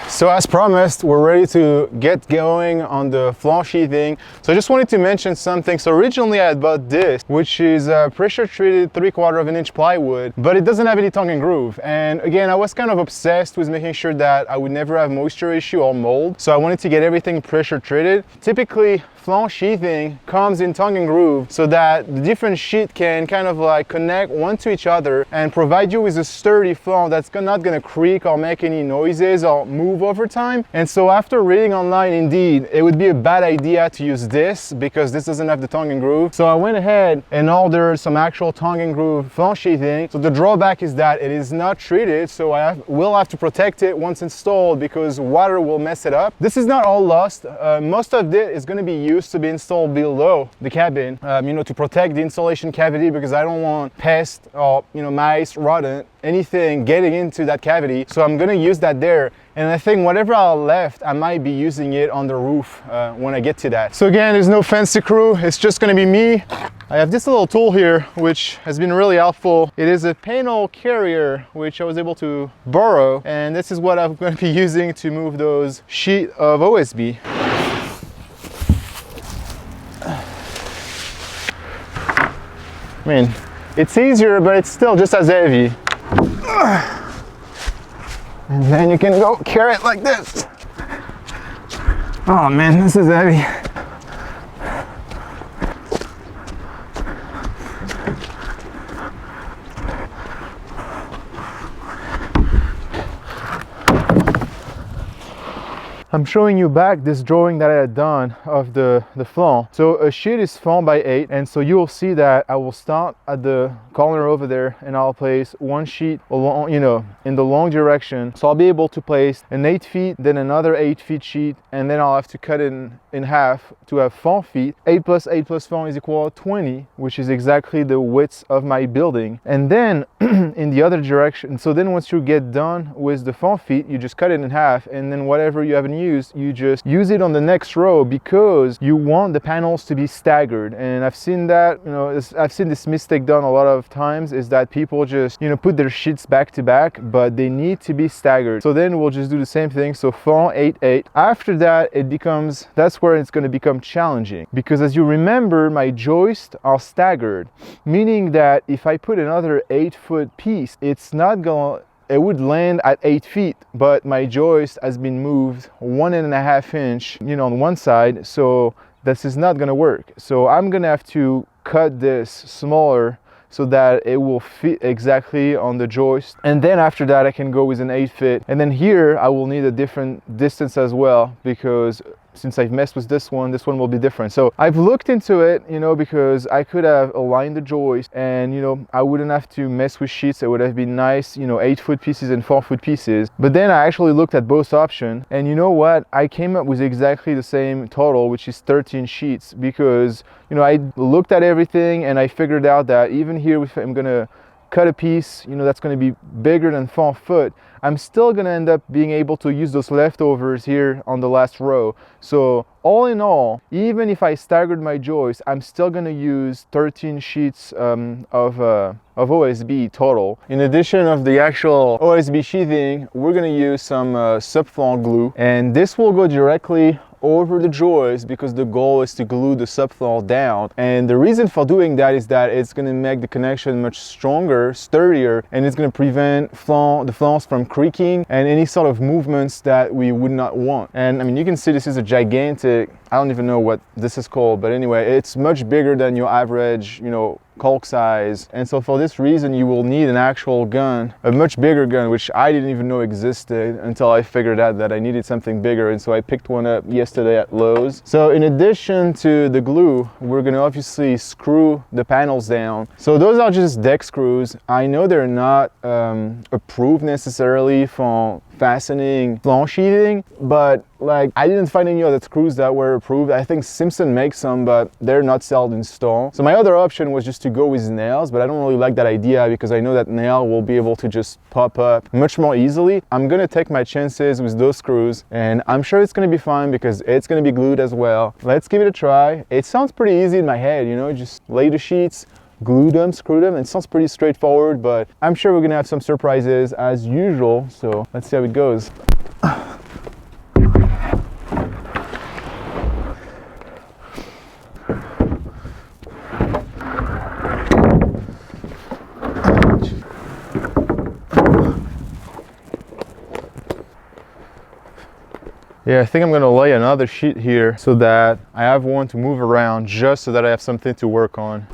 So as promised, we're ready to get going on the flanc sheathing. So I just wanted to mention something. So originally I had bought this, which is a pressure treated 3/4 of an inch plywood, but it doesn't have any tongue and groove. And again, I was kind of obsessed with making sure that I would never have moisture issue or mold. So I wanted to get everything pressure treated. Typically, flanc sheathing comes in tongue and groove so that the different sheet can kind of like connect one to each other and provide you with a sturdy flanc that's not going to creak or make any noises or move over time. And so after reading online, indeed, it would be a bad idea to use this because this doesn't have the tongue and groove. So I went ahead and ordered some actual tongue and groove flanc sheathing. So the drawback is that it is not treated, so I will have to protect it once installed because water will mess it up. This is not all lost. Most of it is going to be used to be installed below the cabin, you know, to protect the insulation cavity because I don't want pests or, you know, mice, rodent, anything getting into that cavity. So I'm going to use that there. And I think whatever I left, I might be using it on the roof when I get to that. So again, there's no fancy crew. It's just going to be me. I have this little tool here, which has been really helpful. It is a panel carrier, which I was able to borrow. And this is what I'm going to be using to move those sheets of OSB. I mean, it's easier, but it's still just as heavy. And then you can go carry it like this. Oh man, this is heavy. I'm showing you back this drawing that I had done of the flanc. So a sheet is 4x8, and so you'll see that I will start at the corner over there and I'll place one sheet along, you know, in the long direction. So I'll be able to place an 8 feet, then another 8 feet sheet, and then I'll have to cut it in half to have 4 feet. 8 plus 8 plus 4 is equal to 20, which is exactly the width of my building. And then in the other direction, so then once you get done with the 4 feet, you just cut it in half, and then whatever you haven't used, you just use it on the next row because you want the panels to be staggered. And I've seen that, you know, I've seen this mistake done a lot of times, is that people just, you know, put their sheets back to back, but they need to be staggered. So then we'll just do the same thing. So 4, 8, 8. After that, that's where it's going to become challenging, because as you remember, my joists are staggered, meaning that if I put another 8-foot piece, it would land at 8 feet, but my joist has been moved 1.5 inch, you know, on one side. So this is not going to work. So I'm going to have to cut this smaller so that it will fit exactly on the joist. And then after that, I can go with an 8 feet. And then here I will need a different distance as well, because since I've messed with this one will be different. So I've looked into it, you know, because I could have aligned the joist and, you know, I wouldn't have to mess with sheets. It would have been nice, you know, 8-foot pieces and 4-foot pieces. But then I actually looked at both options, and you know what? I came up with exactly the same total, which is 13 sheets, because, you know, I looked at everything and I figured out that even here, if I'm gonna cut a piece, you know, that's going to be bigger than 4 foot, I'm still going to end up being able to use those leftovers here on the last row. So all in all, even if I staggered my joist, I'm still going to use 13 sheets of OSB total. In addition of the actual OSB sheathing, we're going to use some subfloor glue, and this will go directly over the joist because the goal is to glue the subfloor down. And the reason for doing that is that it's going to make the connection much stronger, sturdier, and it's going to prevent the flancs from creaking and any sort of movements that we would not want. And I mean, you can see this is a gigantic, I don't even know what this is called, but anyway, it's much bigger than your average, you know, caulk size. And so for this reason, you will need an actual gun, a much bigger gun, which I didn't even know existed until I figured out that I needed something bigger. And so I picked one up yesterday at Lowe's. So in addition to the glue, we're going to obviously screw the panels down. So those are just deck screws. I know they're not approved necessarily for fastening flanc sheathing, but like I didn't find any other screws that were approved. I think Simpson makes some, but they're not sold in store. So my other option was just to go with nails, but I don't really like that idea because I know that nail will be able to just pop up much more easily. I'm gonna take my chances with those screws, and I'm sure it's gonna be fine because it's gonna be glued as well. Let's give it a try. It sounds pretty easy in my head, you know, just lay the sheets, glue them, screw them. It sounds pretty straightforward, but I'm sure we're gonna have some surprises as usual. So let's see how it goes. Yeah, I think I'm gonna lay another sheet here so that I have one to move around, just so that I have something to work on.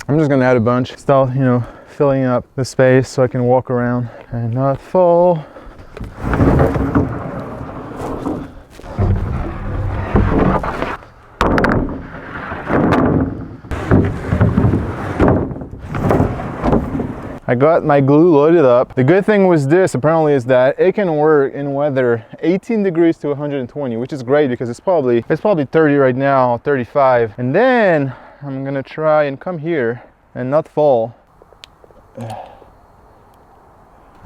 I'm just gonna add a bunch, start, you know, filling up the space so I can walk around and not fall. I got my glue loaded up. The good thing with this apparently is that it can work in weather 18 degrees to 120, which is great because it's probably 30 right now, 35. And then I'm gonna try and come here and not fall.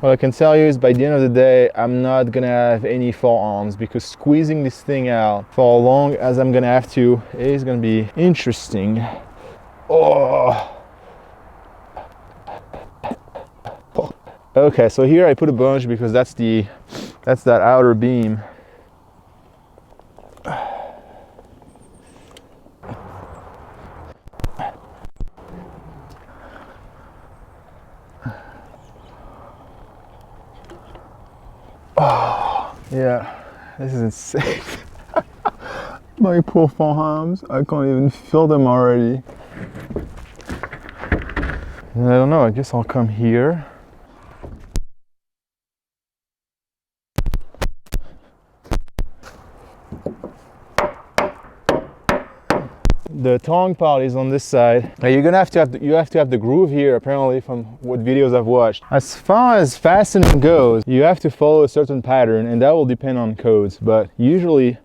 What I can tell you is by the end of the day, I'm not gonna have any forearms because squeezing this thing out for as long as I'm gonna have to is gonna be interesting. Oh. Okay, so here I put a bunch because that's that outer beam. Oh, yeah, this is insane. My poor forearms, I can't even feel them already. And I don't know, I guess I'll come here. The tongue part is on this side. Now you're gonna have to have the groove here, apparently, from what videos I've watched. As far as fastening goes, you have to follow a certain pattern, and that will depend on codes. But usually,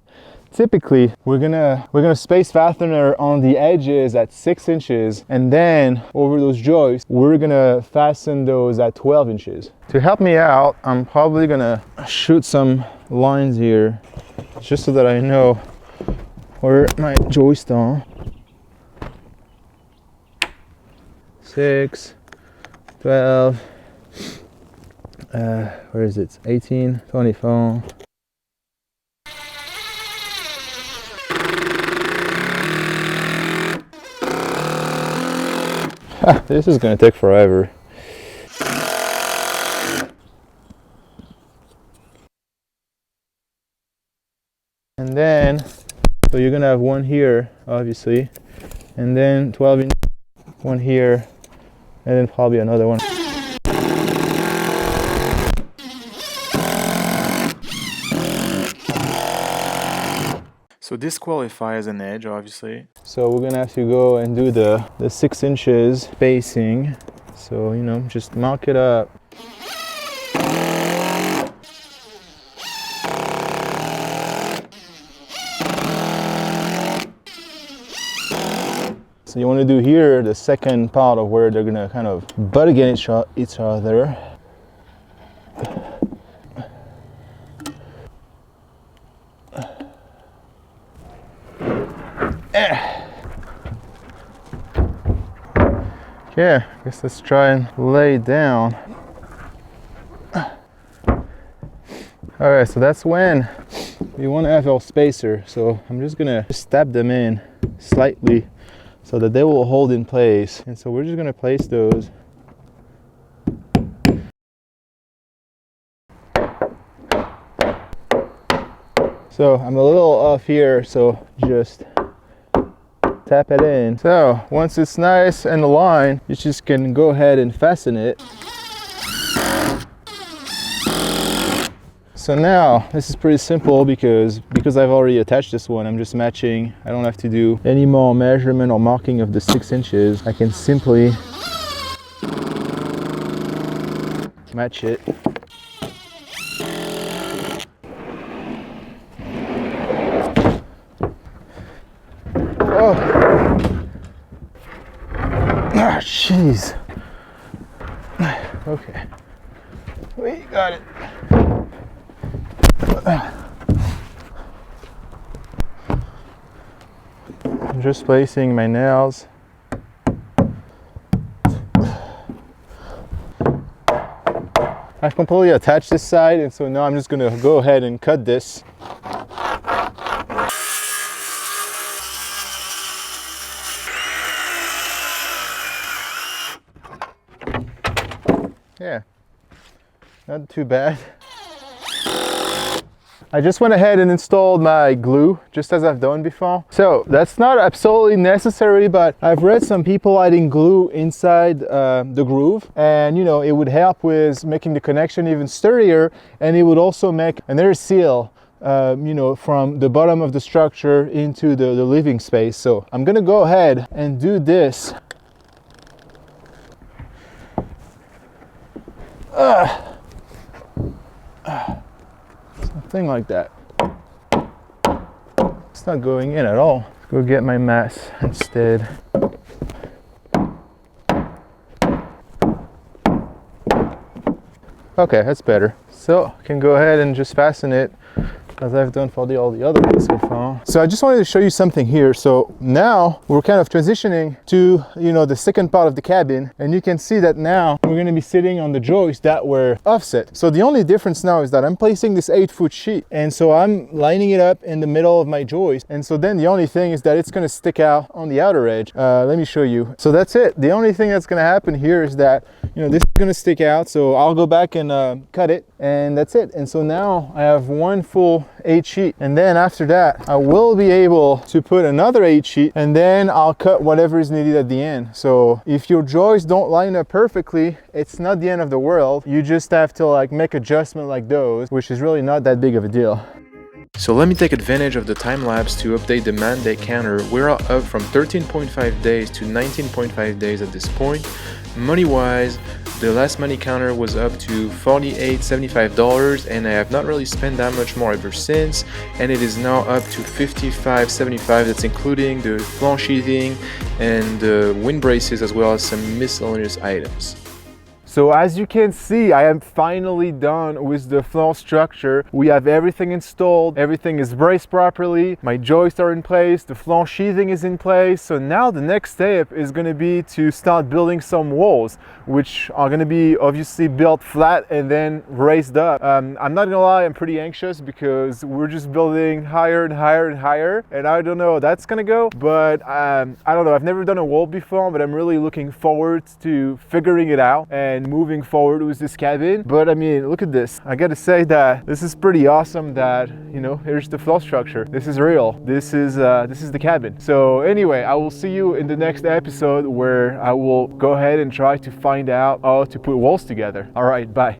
typically, we're gonna space fastener on the edges at 6 inches, and then over those joists, we're gonna fasten those at 12 inches. To help me out, I'm probably gonna shoot some lines here, just so that I know where my joists are. 6, 12, where is it? 18, 24. This is gonna take forever. And then, so you're gonna have one here, obviously, and then 12 inch, one here, and then probably another one. So this qualifies an edge, obviously. So we're gonna have to go and do the 6 inches spacing. So, you know, just mark it up. So you want to do here the second part of where they're gonna kind of butt against each other. Yeah, I guess let's try and lay it down. Alright, so that's when you want to have your spacer. So I'm just gonna stab them in slightly so that they will hold in place. And so we're just gonna place those. So I'm a little off here, so just tap it in. So once it's nice and aligned, you just can go ahead and fasten it. So now this is pretty simple because I've already attached this one. I'm just matching. I don't have to do any more measurement or marking of the 6 inches. I can simply match it. Oh, jeez. Okay, we got it. I'm just placing my nails. I've completely attached this side, and so now I'm just going to go ahead and cut this. Yeah, not too bad. I just went ahead and installed my glue, just as I've done before. So that's not absolutely necessary, but I've read some people adding glue inside the groove, and you know, it would help with making the connection even sturdier, and it would also make an air seal, you know, from the bottom of the structure into the living space. So I'm gonna go ahead and do this. Something like that. It's not going in at all. Let's go get my mass instead. Okay, that's better. So I can go ahead and just fasten it as I've done for all the other ones so far. So I just wanted to show you something here. So now we're kind of transitioning to, you know, the second part of the cabin, and you can see that now we're going to be sitting on the joists that were offset. So the only difference now is that I'm placing this 8-foot sheet, and so I'm lining it up in the middle of my joist, and so then the only thing is that it's going to stick out on the outer edge. Let me show you. So that's it. The only thing that's going to happen here is that, you know, this is going to stick out, so I'll go back and cut it, and that's it. And so now I have one full 8 sheet, and then after that I will be able to put another 8 sheet, and then I'll cut whatever is needed at the end. So if your joists don't line up perfectly, it's not the end of the world. You just have to like make adjustment like those, which is really not that big of a deal. So let me take advantage of the time lapse to update the mandate counter. We're up from 13.5 days to 19.5 days at this point. Money wise, the last money counter was up to $48.75, and I have not really spent that much more ever since, and it is now up to $55.75. That's including the flange sheathing and the wind braces, as well as some miscellaneous items. So as you can see, I am finally done with the floor structure. We have everything installed, everything is braced properly, my joists are in place, the flange sheathing is in place. So now the next step is going to be to start building some walls, which are going to be obviously built flat and then raised up. I'm not gonna lie, I'm pretty anxious because we're just building higher and higher and higher, and I don't know how that's gonna go, but I don't know, I've never done a wall before, but I'm really looking forward to figuring it out and moving forward with this cabin. But I mean, look at this. I gotta say that this is pretty awesome that, you know, here's the floor structure. This is real. This is the cabin. So anyway, I will see you in the next episode where I will go ahead and try to find out how to put walls together. All right, bye.